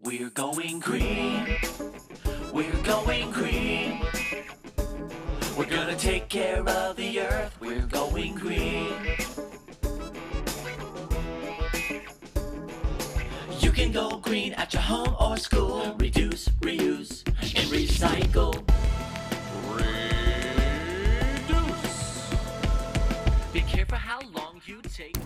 We're going green. We're going green. We're gonna take care of the earth. We're going green. You can go green at your home or school. Reduce, reuse, and recycle. Reduce. Be careful how long you take.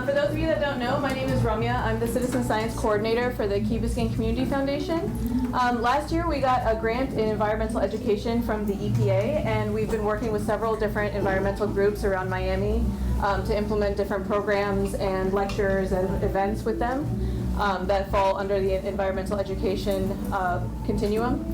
For those of you that don't know, my name is Ramya. I'm the Citizen Science Coordinator for the Biscayne Community Foundation. Last year we got a grant in environmental education from the EPA, and we've been working with several different environmental groups around Miami to implement different programs and lectures and events with them that fall under the environmental education continuum.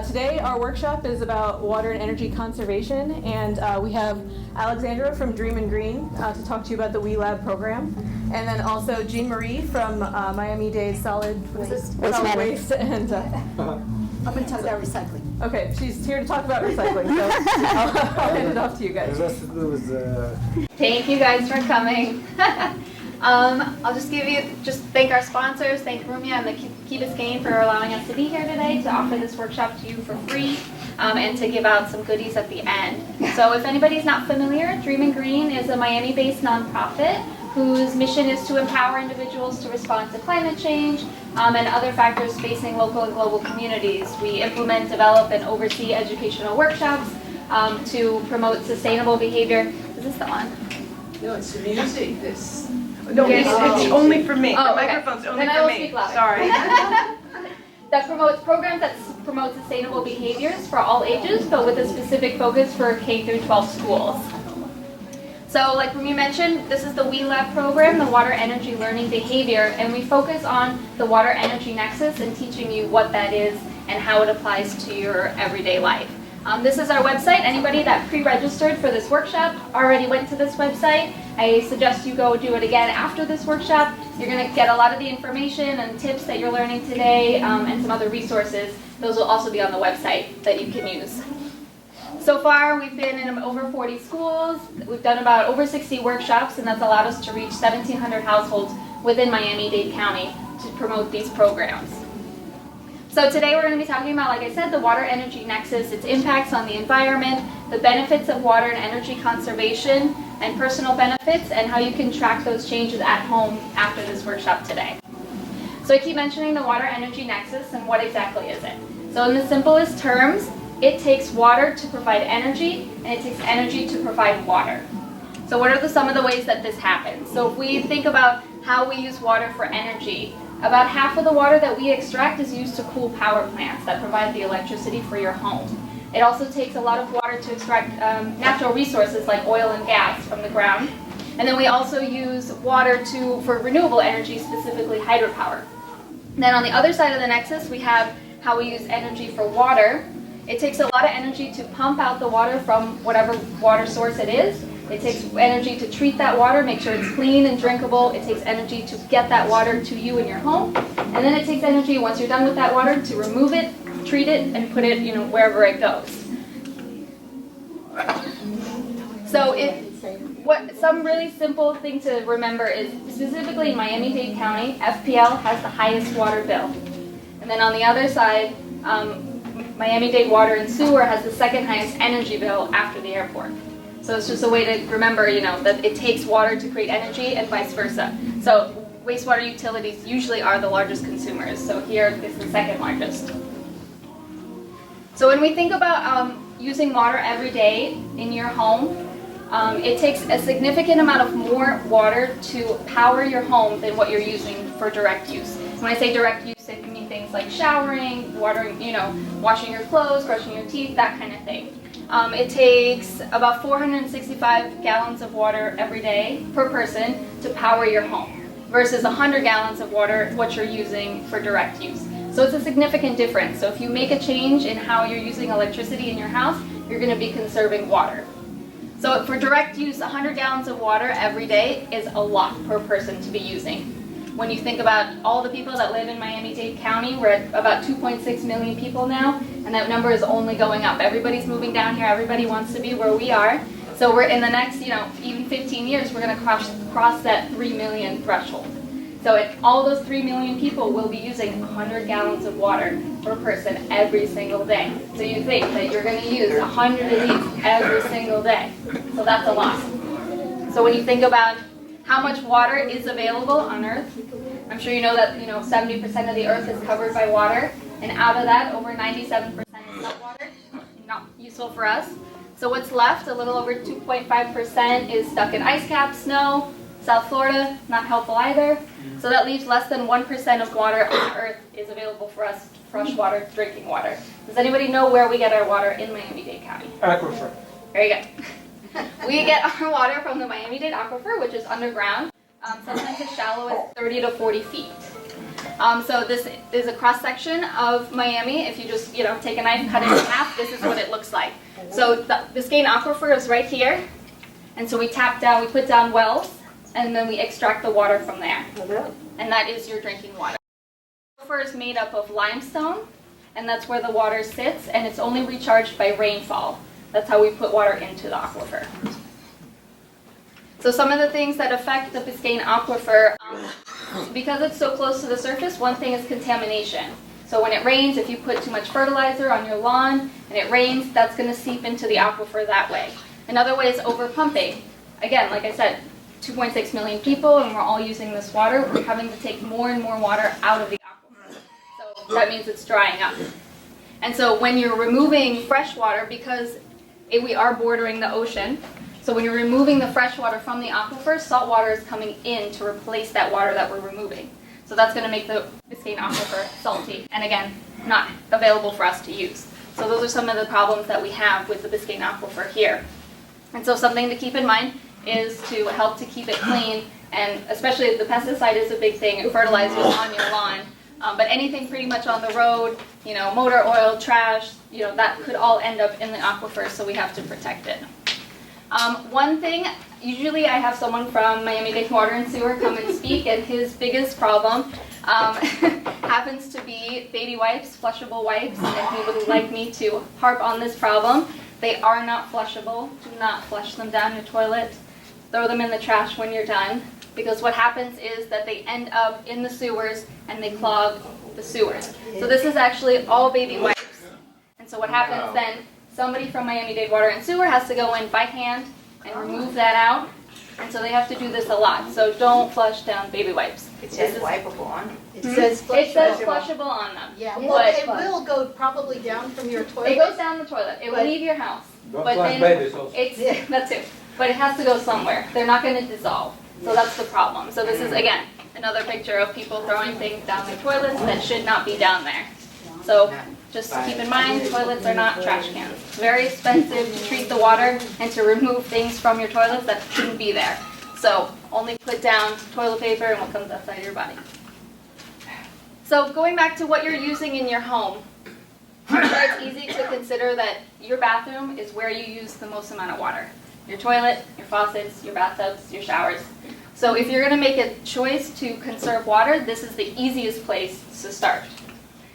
Today our workshop is about water and energy conservation, and we have Alexandra from Dream and Green to talk to you about the We Lab program, and then also Jean Marie from MiamiDade Solid Waste and I'm going to talk about recycling. okay, she's here to talk about recycling, so I'll hand it off to you guys. Thank you guys for coming. I'll just thank our sponsors, thank Rumia and the Key Biscayne for allowing us to be here today to offer this workshop to you for free and to give out some goodies at the end. So if anybody's not familiar, Dream and Green is a Miami-based nonprofit whose mission is to empower individuals to respond to climate change and other factors facing local and global communities. We implement, develop, and oversee educational workshops to promote sustainable behavior. Is this the one? No, it's music. No, it's only for me. The microphone's only then for I will me. Speak louder. Sorry. That promotes programs that promote sustainable behaviors for all ages, but with a specific focus for K through 12 schools. So like Rumi mentioned, this is the We Lab program, the Water Energy Learning Behavior, and we focus on the Water Energy Nexus and teaching you what that is and how it applies to your everyday life. This is our website. Anybody that pre-registered for this workshop already went to this website. I suggest you go do it again after this workshop. You're going to get a lot of the information and tips that you're learning today and some other resources. Those will also be on the website that you can use. So far, we've been in over 40 schools. We've done about over 60 workshops, and that's allowed us to reach 1,700 households within Miami-Dade County to promote these programs. So today we're going to be talking about, like I said, the Water Energy Nexus, its impacts on the environment, the benefits of water and energy conservation, and personal benefits, and how you can track those changes at home after this workshop today. So I keep mentioning the Water Energy Nexus, and what exactly is it? So in the simplest terms, it takes water to provide energy, and it takes energy to provide water. So what are some of the ways that this happens? So if we think about how we use water for energy, about half of the water that we extract is used to cool power plants that provide the electricity for your home. It also takes a lot of water to extract natural resources like oil and gas from the ground. And then we also use water for renewable energy, specifically hydropower. Then on the other side of the nexus, we have how we use energy for water. It takes a lot of energy to pump out the water from whatever water source it is. It takes energy to treat that water, make sure it's clean and drinkable. It takes energy to get that water to you in your home. And then it takes energy, once you're done with that water, to remove it, treat it, and put it wherever it goes. So some really simple thing to remember is, specifically in Miami-Dade County, FPL has the highest water bill. And then on the other side, Miami-Dade Water and Sewer has the second highest energy bill after the airport. So it's just a way to remember, that it takes water to create energy and vice versa. So wastewater utilities usually are the largest consumers. So here is the second largest. So when we think about using water every day in your home, it takes a significant amount of more water to power your home than what you're using for direct use. When I say direct use, it can mean things like showering, watering, washing your clothes, brushing your teeth, that kind of thing. It takes about 465 gallons of water every day per person to power your home versus 100 gallons of water, what you're using for direct use. So it's a significant difference. So if you make a change in how you're using electricity in your house, you're going to be conserving water. So for direct use, 100 gallons of water every day is a lot per person to be using. When you think about all the people that live in Miami-Dade County, we're at about 2.6 million people now, and that number is only going up. Everybody's moving down here. Everybody wants to be where we are. So we're in the next, even 15 years, we're going to cross that 3 million threshold. So all those 3 million people will be using 100 gallons of water per person every single day. So you think that you're going to use 100 of these every single day. So that's a lot. So when you think about how much water is available on Earth, I'm sure you know that 70% of the Earth is covered by water, and out of that, over 97% is saltwater, not useful for us. So what's left, a little over 2.5%, is stuck in ice caps, snow. South Florida, not helpful either. So that leaves less than 1% of water on Earth is available for us, freshwater drinking water. Does anybody know where we get our water in Miami-Dade County? Aquifer. Very good. We get our water from the Miami-Dade Aquifer, which is underground, sometimes as shallow as 30 to 40 feet. So this is a cross-section of Miami. If you just take a knife and cut it in half, this is what it looks like. So the Biscayne Aquifer is right here, and so we put down wells, and then we extract the water from there. And that is your drinking water. The aquifer is made up of limestone, and that's where the water sits, and it's only recharged by rainfall. That's how we put water into the aquifer. So some of the things that affect the Biscayne Aquifer, because it's so close to the surface, one thing is contamination. So when it rains, if you put too much fertilizer on your lawn and it rains, that's going to seep into the aquifer that way. Another way is overpumping. Again, like I said, 2.6 million people, and we're all using this water. We're having to take more and more water out of the aquifer. So that means it's drying up. And so when you're removing fresh water, because we are bordering the ocean, so when you're removing the fresh water from the aquifer, salt water is coming in to replace that water that we're removing. So that's going to make the Biscayne Aquifer salty, and again, not available for us to use. So those are some of the problems that we have with the Biscayne Aquifer here. And so something to keep in mind is to help to keep it clean, and especially if the pesticide is a big thing, and fertilizers on your lawn. But anything pretty much on the road, motor oil, trash, that could all end up in the aquifer, so we have to protect it. One thing, usually I have someone from Miami-Dade Water and Sewer come and speak, and his biggest problem happens to be baby wipes, flushable wipes, and he would like me to harp on this problem. They are not flushable. Do not flush them down your toilet. Throw them in the trash when you're done, because what happens is that they end up in the sewers and they clog the sewers. So this is actually all baby wipes. And so what happens then, somebody from Miami-Dade Water and Sewer has to go in by hand and remove that out. And so they have to do this a lot. So don't flush down baby wipes. It says wipeable on them. It says It says flushable on them. Yeah, But well, it will go probably down from your toilet. it goes down the toilet. It will leave your house. Don't But flush then babies also. it's, that's it. But it has to go somewhere. They're not going to dissolve. So that's the problem. So this is, again, another picture of people throwing things down their toilets that should not be down there. So just to keep in mind, toilets are not trash cans. It's very expensive to treat the water and to remove things from your toilets that shouldn't be there. So only put down toilet paper and what comes outside your body. So going back to what you're using in your home, it's easy to consider that your bathroom is where you use the most amount of water. Your toilet, your faucets, your bathtubs, your showers. So if you're going to make a choice to conserve water, this is the easiest place to start.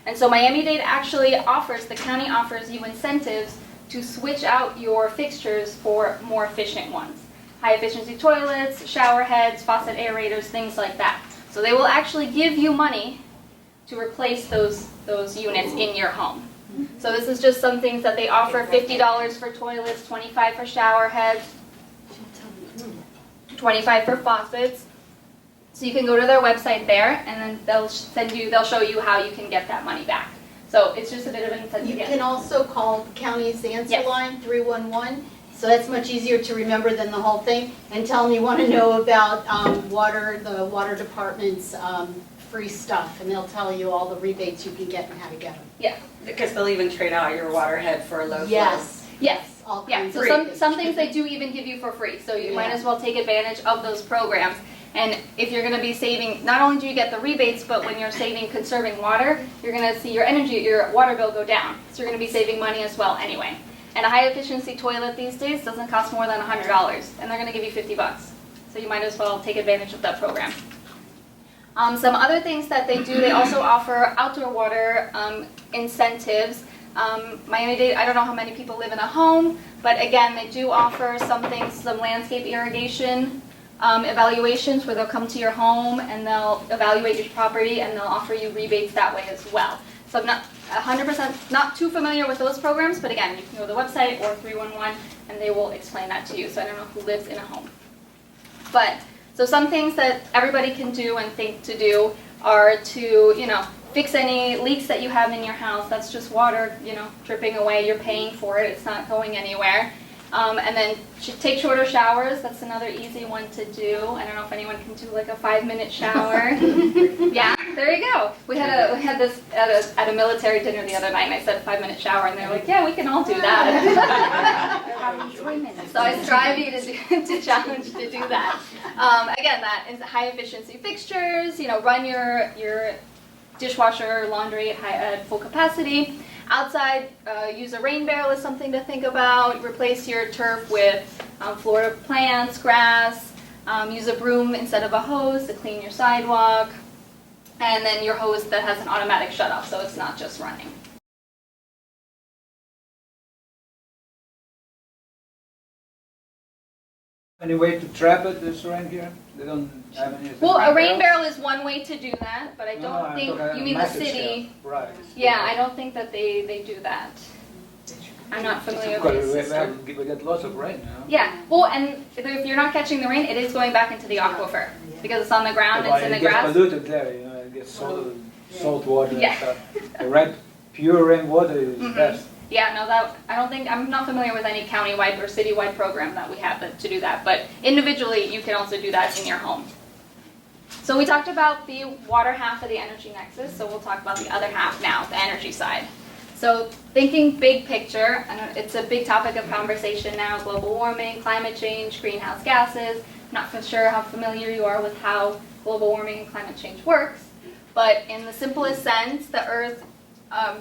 And so Miami-Dade actually the county offers you incentives to switch out your fixtures for more efficient ones. High efficiency toilets, shower heads, faucet aerators, things like that. So they will actually give you money to replace those units in your home. So this is just some things that they offer: $50 for toilets, $25 for shower heads, $25 for faucets. So you can go to their website there, and then they'll show you how you can get that money back. So it's just a bit of an incentive. You can also call the county's answer Yes. line, 311. So that's much easier to remember than the whole thing. And tell them you want to know about the water department's free stuff, and they'll tell you all the rebates you can get and how to get them. Yeah. Because they'll even trade out your water head for a low flow. Yes. Yes. All Yeah, kinds so of some things they do even give you for free, so you might Yeah. as well take advantage of those programs. And if you're going to be saving, not only do you get the rebates, but when you're conserving water, you're going to see your water bill go down. So you're going to be saving money as well anyway. And a high efficiency toilet these days doesn't cost more than $100, and they're going to give you $50. So you might as well take advantage of that program. Some other things that they do, they also offer outdoor water incentives. Miami-Dade, I don't know how many people live in a home, but again, they do offer some things, some landscape irrigation evaluations where they'll come to your home and they'll evaluate your property and they'll offer you rebates that way as well. So I'm not 100% not too familiar with those programs, but again, you can go to the website or 311 and they will explain that to you. So I don't know who lives in a home. But, so some things that everybody can do and think to do are to, fix any leaks that you have in your house. That's just water, dripping away. You're paying for it. It's not going anywhere. And then take shorter showers. That's another easy one to do. I don't know if anyone can do like a 5-minute shower. Yeah, there you go. We had this at a military dinner the other night, and I said 5-minute shower, and they're like, yeah, we can all do that. They're having 3 minutes. So I strive you to challenge to do that. Again, that is high efficiency fixtures. Run your dishwasher, laundry at full capacity. Outside, use a rain barrel is something to think about. Replace your turf with Florida plants, grass. Use a broom instead of a hose to clean your sidewalk. And then your hose that has an automatic shutoff, so it's not just running. Any way to trap it, this rain here? They don't have any... Well, a rain barrel is one way to do that, but I No, don't I'm think, talking you mean the massive city? scale. Right. Yeah, I don't think that they do that. I'm not familiar with Because the system. we get lots of rain, Yeah, well, and if you're not catching the rain, it is going back into the aquifer because it's on the ground, it's in the It gets grass. polluted there, it gets salt water Yeah. and stuff. The pure rainwater is best. Yeah, no, I'm not familiar with any countywide or citywide program that we have to do that, but individually you can also do that in your home. So we talked about the water half of the energy nexus, so we'll talk about the other half now, the energy side. So thinking big picture, and it's a big topic of conversation now, global warming, climate change, greenhouse gases. I'm not for sure how familiar you are with how global warming and climate change works, but in the simplest sense, the Earth,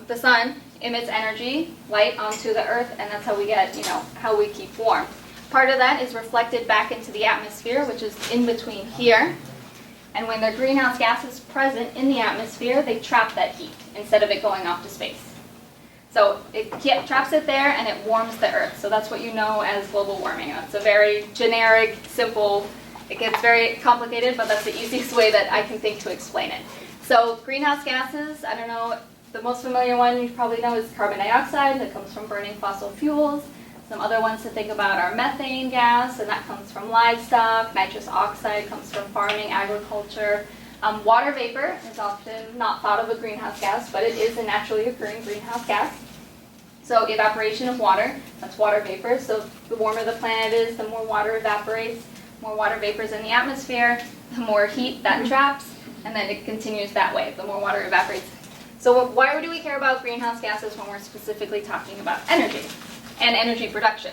the sun emits energy, light onto the Earth, and that's how we get, how we keep warm. Part of that is reflected back into the atmosphere, which is in between here. And when there are greenhouse gases present in the atmosphere, they trap that heat instead of it going off to space. So it traps it there and it warms the Earth. So that's what you know as global warming. It's a very generic, simple, it gets very complicated, but that's the easiest way that I can think to explain it. So greenhouse gases, I don't know, the most familiar one you probably know is carbon dioxide that comes from burning fossil fuels. Some other ones to think about are methane gas, and that comes from livestock. Nitrous oxide comes from farming, agriculture. Water vapor is often not thought of a greenhouse gas, but it is a naturally occurring greenhouse gas. So evaporation of water, that's water vapor. So the warmer the planet is, the more water evaporates, more water vapors in the atmosphere, the more heat that traps, and then it continues that way, the more water evaporates. So why do we care about greenhouse gases when we're specifically talking about energy and energy production?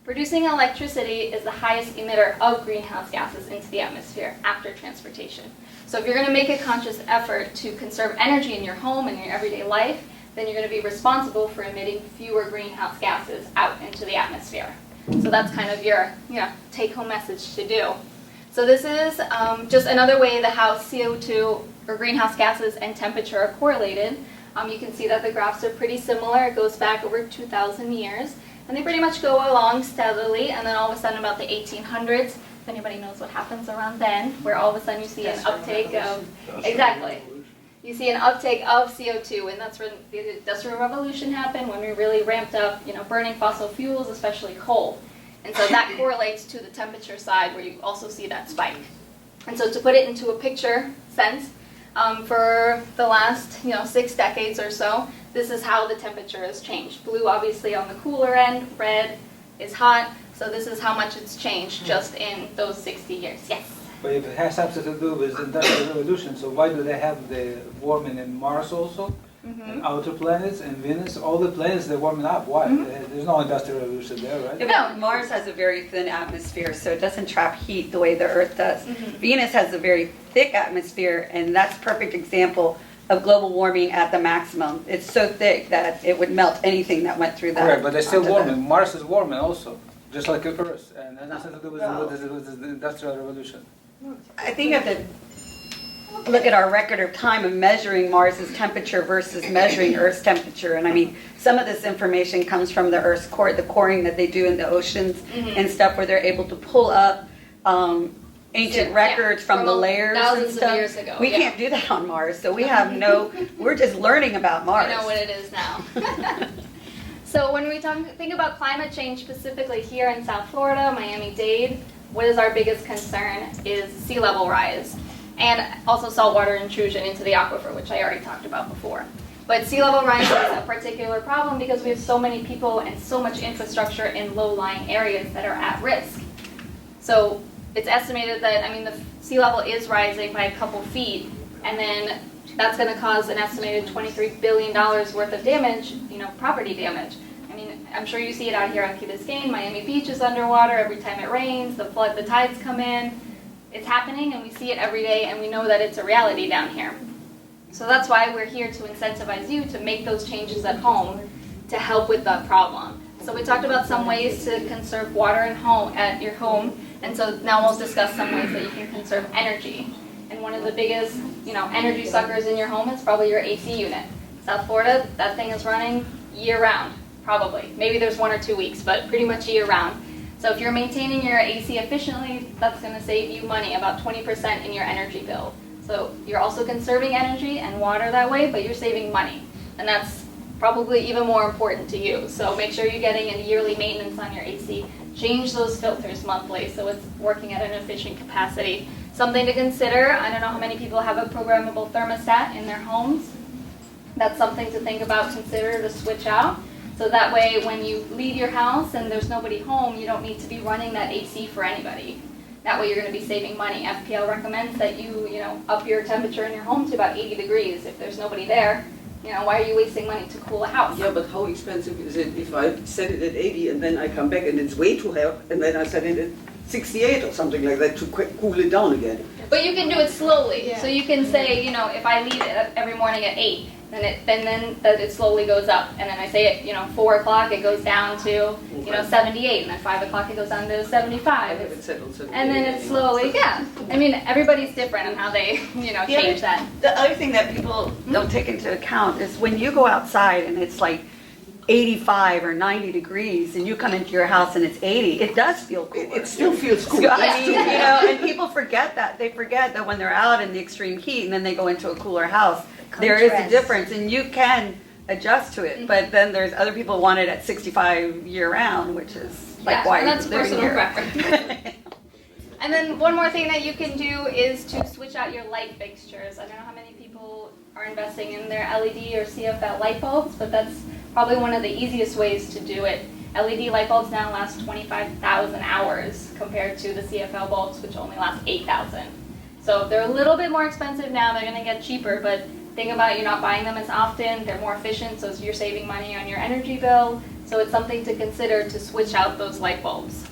Producing electricity is the highest emitter of greenhouse gases into the atmosphere after transportation. So if you're going to make a conscious effort to conserve energy in your home and your everyday life, then you're going to be responsible for emitting fewer greenhouse gases out into the atmosphere. So that's kind of your take-home message to do. So this is just another way that how CO2 or greenhouse gases and temperature are correlated. You can see that the graphs are pretty similar. It goes back over 2,000 years. And they pretty much go along steadily, and then all of a sudden about the 1800s, if anybody knows what happens around then, where all of a sudden you see an uptake of, exactly, you see an uptake of CO2, and that's when the Industrial Revolution happened, when we really ramped up, burning fossil fuels, especially coal. And so that correlates to the temperature side, where you also see that spike. And so to put it into a picture sense, for the last 6 decades or so, this is how the temperature has changed. Blue obviously on the cooler end, red is hot, so this is how much it's changed just in those 60 years. Yes? But if it has something to do with the Industrial Revolution, so why do they have the warming in Mars also? And outer planets and Venus, all the planets they're warming up. Why? There's no Industrial Revolution there, right? No, Mars has a very thin atmosphere, so it doesn't trap heat the way the Earth does. Venus has a very thick atmosphere, and that's a perfect example of global warming at the maximum. It's so thick that it would melt anything that went through that. Correct, but they're still onto warming. Mars is warming also, just like Earth, and that's nothing to do with the Industrial Revolution. I think you have to look at our record of time of measuring Mars's temperature versus measuring Earth's temperature. And I mean, some of this information comes from the Earth's core, the coring that they do in the oceans and stuff, where they're able to pull up ancient Yeah, records from the from layers and thousands of stuff. years ago, We yeah. can't do that on Mars, so we have we're just learning about Mars. I know what it is now. So when we think about climate change specifically here in South Florida, Miami-Dade, what is our biggest concern is sea level rise and also saltwater intrusion into the aquifer, which I already talked about before. But sea level rise is a particular problem because we have so many people and so much infrastructure in low-lying areas that are at risk. So it's estimated that, the sea level is rising by a couple feet, and then that's going to cause an estimated $23 billion worth of damage, property damage. I'm sure you see it out here on Key Biscayne. Miami Beach is underwater every time it rains. The tides come in. It's happening, and we see it every day, and we know that it's a reality down here. So that's why we're here to incentivize you to make those changes at home to help with that problem. So we talked about some ways to conserve water at your home, and so now we'll discuss some ways that you can conserve energy. And one of the biggest, energy suckers in your home is probably your AC unit. South Florida, that thing is running year-round. Probably. Maybe there's 1 or 2 weeks, but pretty much year-round. So if you're maintaining your AC efficiently, that's going to save you money, about 20% in your energy bill. So you're also conserving energy and water that way, but you're saving money. And that's probably even more important to you. So make sure you're getting a yearly maintenance on your AC. Change those filters monthly so it's working at an efficient capacity. Something to consider, I don't know how many people have a programmable thermostat in their homes. That's something to think about, consider to switch out. So that way, when you leave your house and there's nobody home, you don't need to be running that AC for anybody. That way you're going to be saving money. FPL recommends that you up your temperature in your home to about 80 degrees. If there's nobody there, why are you wasting money to cool a house? Yeah, but how expensive is it if I set it at 80 and then I come back and it's way too hot and then I set it at 68 or something like that to cool it down again? But you can do it slowly. Yeah. So you can say, if I leave it every morning at 8, then it slowly goes up. And then I say at 4 o'clock it goes down to 78, and then 5 o'clock it goes down to 75. I have it set on 78. And then it slowly, everybody's different on how they, change that. The other thing that people don't take into account is when you go outside and it's like 85 or 90 degrees and you come into your house and it's 80, it does feel cooler. It still feels cool. So, I mean, and people forget that. They forget that when they're out in the extreme heat and then they go into a cooler house, there is a difference, and you can adjust to it. But then there's other people who want it at 65 year-round, which is like why and that's you're living personal here. preference. And then one more thing that you can do is to switch out your light fixtures. I don't know how many people are investing in their LED or CFL light bulbs, but that's probably one of the easiest ways to do it. LED light bulbs now last 25,000 hours compared to the CFL bulbs, which only last 8,000. So they're a little bit more expensive now. They're going to get cheaper, but think about it, you're not buying them as often. They're more efficient, so you're saving money on your energy bill. So it's something to consider to switch out those light bulbs.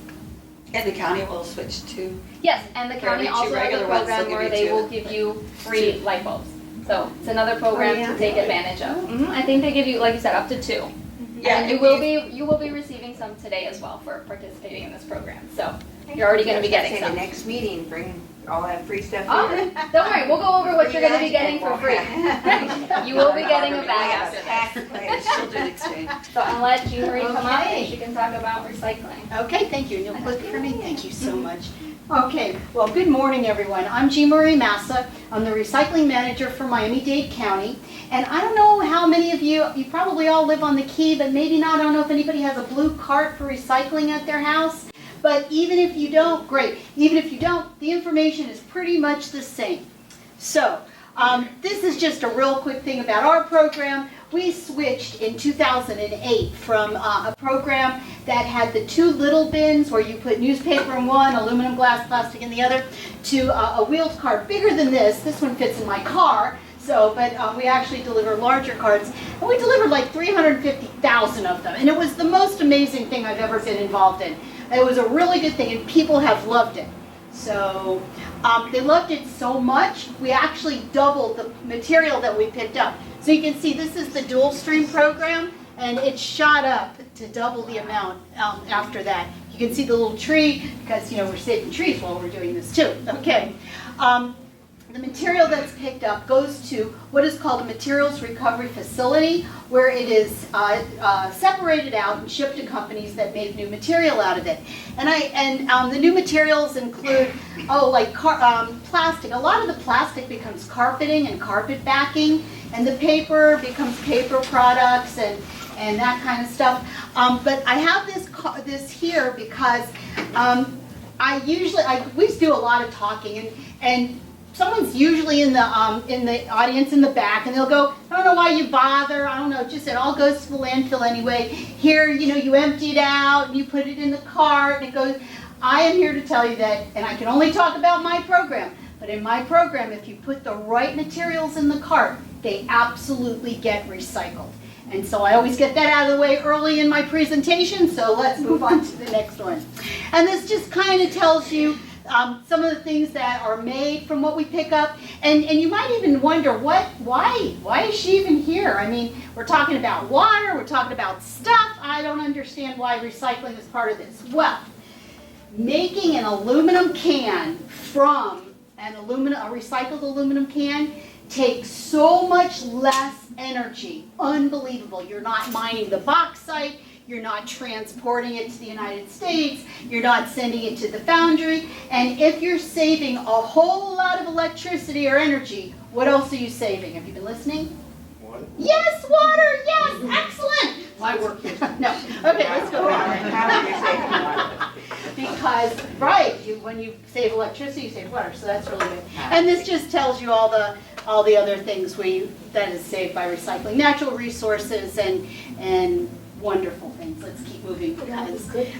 And the county will switch to. Yes, and the county your also has a regular ones, program they'll where give they you will give you free light bulbs. So it's another program yeah? to take advantage of. I think they give you, like you said, up to 2. Yeah, And you will be receiving some today as well for participating in this program. So you're already going to be getting The some. next meeting, bring all that free stuff Oh, here. don't worry, we'll go over what you're going to be getting for free. You will be getting a bag after this. Tax credit. Children exchange. So I'll let Jean Marie come up Okay. and she can talk about recycling. Okay, thank you. And you'll click for me? Thank you so much. Okay, well, good morning, everyone. I'm Jean Marie Massa. I'm the recycling manager for Miami-Dade County. And I don't know how many of you probably all live on the Key, but maybe not. I don't know if anybody has a blue cart for recycling at their house. But even if you don't, great. Even if you don't, the information is pretty much the same. So, this is just a real quick thing about our program. We switched in 2008 from a program that had the 2 little bins where you put newspaper in one, aluminum, glass, plastic in the other, to a wheeled cart bigger than this. This one fits in my car. So, but we actually deliver larger carts, and we delivered like 350,000 of them, and it was the most amazing thing I've ever been involved in. It was a really good thing, and people have loved it. So, they loved it so much, we actually doubled the material that we picked up. So you can see this is the dual stream program, and it shot up to double the amount after that. You can see the little tree, because we're saving trees while we're doing this too. Okay. the material that's picked up goes to what is called a materials recovery facility, where it is separated out and shipped to companies that make new material out of it. And the new materials include, plastic. A lot of the plastic becomes carpeting and carpet backing, and the paper becomes paper products and that kind of stuff. But I have this here because we do a lot of talking, and someone's usually in the audience in the back, and they'll go, I don't know why you bother, I don't know, just it all goes to the landfill anyway. Here, you empty it out, and you put it in the cart, and it goes. I am here to tell you that, and I can only talk about my program, but in my program, if you put the right materials in the cart, they absolutely get recycled. And so I always get that out of the way early in my presentation, so let's move on to the next one. And this just kind of tells you some of the things that are made from what we pick up. And you might even wonder, why is she even here? I mean, we're talking about water, we're talking about stuff. I don't understand why recycling is part of this. Well, making an aluminum can from a recycled aluminum can takes so much less energy. Unbelievable. You're not mining the bauxite, you're not transporting it to the United States, you're not sending it to the foundry, and if you're saving a whole lot of electricity or energy, what else are you saving? Have you been listening? Water. Yes, water, yes, excellent. My work here. No. Okay, let's go on. Because, when you save electricity, you save water, so that's really good. And this just tells you all the other things that is saved by recycling. Natural resources and wonderful things. Let's keep moving.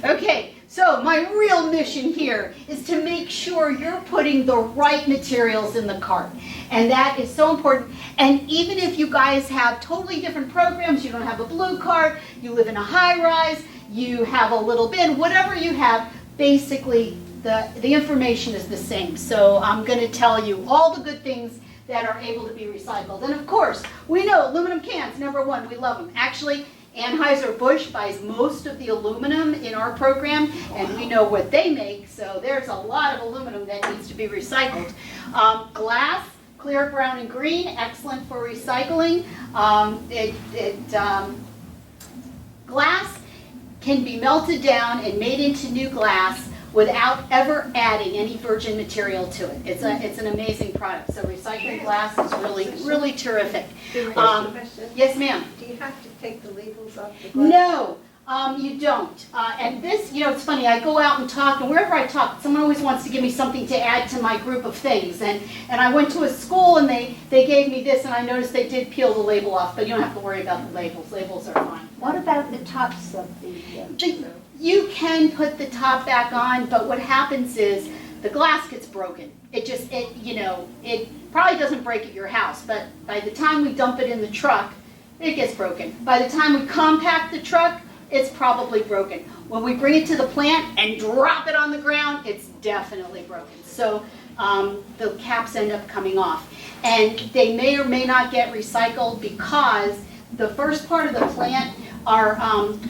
Okay, so my real mission here is to make sure you're putting the right materials in the cart. And that is so important. And even if you guys have totally different programs, you don't have a blue cart, you live in a high-rise, you have a little bin, whatever you have, basically the information is the same. So I'm going to tell you all the good things that are able to be recycled. And of course, we know aluminum cans, number one, we love them. Actually, Anheuser-Busch buys most of the aluminum in our program, and we know what they make, so there's a lot of aluminum that needs to be recycled. Glass, clear, brown, and green, excellent for recycling. Glass can be melted down and made into new glass without ever adding any virgin material to it. It's an amazing product. So recycling glass is really terrific. Yes, ma'am. Do you have to take the labels off the glass? No, you don't. And this, it's funny, I go out and talk, and wherever I talk, someone always wants to give me something to add to my group of things. And I went to a school, and they gave me this, and I noticed they did peel the label off, but you don't have to worry about the labels. Labels are fine. What about the tops of the... You can put the top back on, but what happens is the glass gets broken. It probably doesn't break at your house, but by the time we dump it in the truck, it gets broken. By the time we compact the truck, it's probably broken. When we bring it to the plant and drop it on the ground, it's definitely broken. So the caps end up coming off. And they may or may not get recycled because the first part of the plant are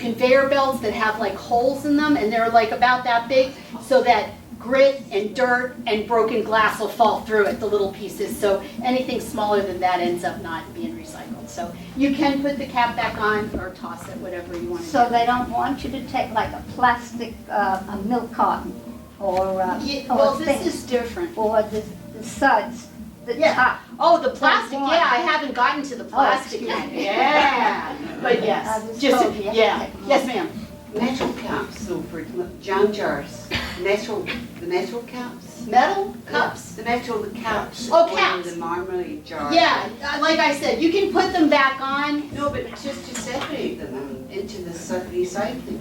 conveyor belts that have like holes in them, and they're like about that big, so that grit and dirt and broken glass will fall through it, the little pieces. So anything smaller than that ends up not being recycled. So you can put the cap back on or toss it, whatever you want to do. So they don't want you to take like a plastic, a milk carton or well, this is different. Or the suds. The top. Oh, the plastic. Yeah, I haven't gotten to the plastic yet. Yeah. But yes. Yes, ma'am. Metal cups, so for jam jars. The metal cups. Metal cups? The metal cups. Oh, caps. The marmalade jars. Yeah, like I said, you can put them back on. No, but just to separate them into the recycling.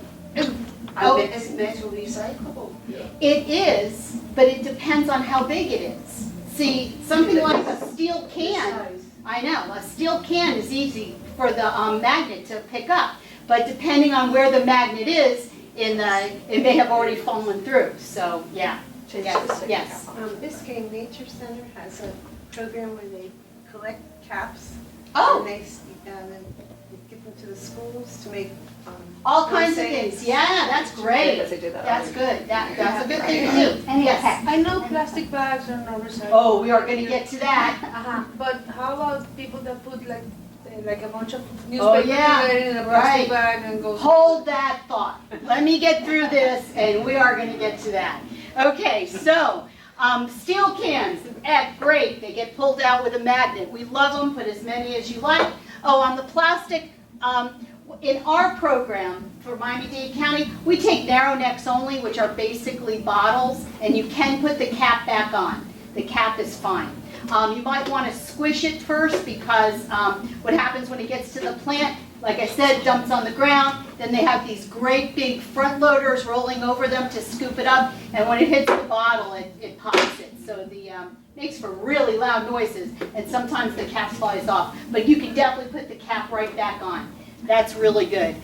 Oh. Is metal recyclable? It is, but it depends on how big it is. See, something like a steel can, I know, a steel can is easy for the magnet to pick up. But depending on where the magnet is, it may have already fallen through. So, yeah. Yes. Biscayne Nature Center has a program where they collect caps. Oh. And Give them to the schools to make. All kinds of essays. things, yeah, that's great. Because they do that That's already. good, that's a good thing to do. Any Yes. effect? I know plastic bags are not recyclable. Oh, we are gonna get to that. But how about people that put like a bunch of Oh, newspaper yeah, together in a right. plastic bag and goes. Hold that thought. Let me get through this, and we are gonna get to that. Okay, so, steel cans, great, they get pulled out with a magnet. We love them, put as many as you like. Oh, on the plastic, in our program for Miami-Dade County, we take narrow necks only, which are basically bottles, and you can put the cap back on. The cap is fine. You might want to squish it first because what happens when it gets to the plant, like I said, dumps on the ground, then they have these great big front loaders rolling over them to scoop it up, and when it hits the bottle, it pops it. So the makes for really loud noises, and sometimes the cap flies off. But you can definitely put the cap right back on. That's really good.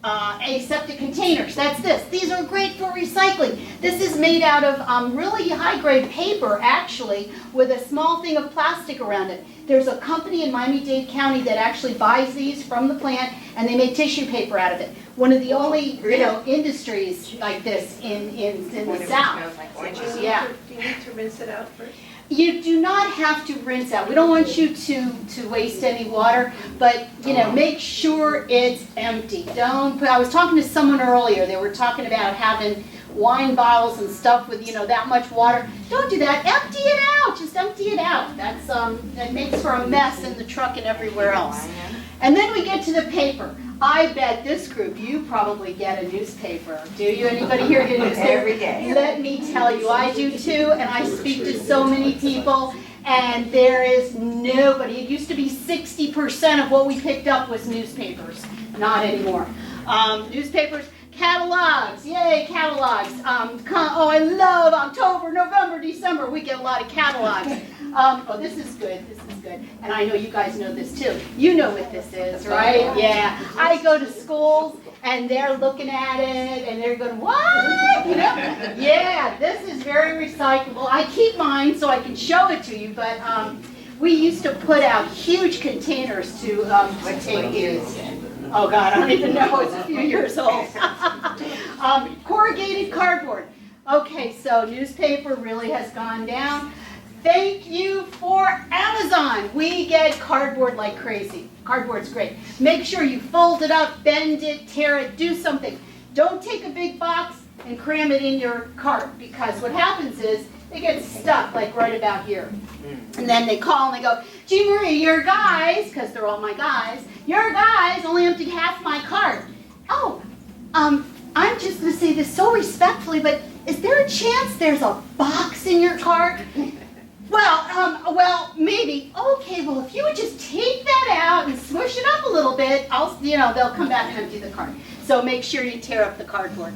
Aseptic containers, that's this. These are great for recycling. This is made out of really high-grade paper, actually, with a small thing of plastic around it. There's a company in Miami-Dade County that actually buys these from the plant, and they make tissue paper out of it. One of the only, industries like this in the South. Yeah. Do you need to rinse it out first? You do not have to rinse out. We don't want you to waste any water, but make sure it's empty. I was talking to someone earlier. They were talking about having wine bottles and stuff with that much water. Don't do that. Empty it out. Just empty it out. That makes for a mess in the truck and everywhere else. And then we get to the paper. I bet this group, you probably get a newspaper. Do you? Anybody here get a newspaper? Every day. Let me tell you, I do too, and I speak to so many people, and there is nobody. It used to be 60% of what we picked up was newspapers. Not anymore. Newspapers, catalogs, yay, catalogs. I love October, November, December. We get a lot of catalogs. This is good. This is good. And I know you guys know this too. You know what this is, right? Yeah. I go to schools and they're looking at it and they're going, what? Yeah, this is very recyclable. I keep mine so I can show it to you, but we used to put out huge containers to take these. Oh God, I don't even know. It's a few years old. Corrugated cardboard. Okay, so newspaper really has gone down. Thank you for Amazon. We get cardboard like crazy. Cardboard's great. Make sure you fold it up, bend it, tear it, do something. Don't take a big box and cram it in your cart because what happens is they get stuck like right about here. And then they call and they go, gee Marie, your guys, because they're all my guys, your guys only emptied half my cart. Oh, I'm just going to say this so respectfully, but is there a chance there's a box in your cart? Well, maybe. Okay, well, if you would just take that out and smush it up a little bit, they'll come back and empty the cart. So make sure you tear up the cardboard.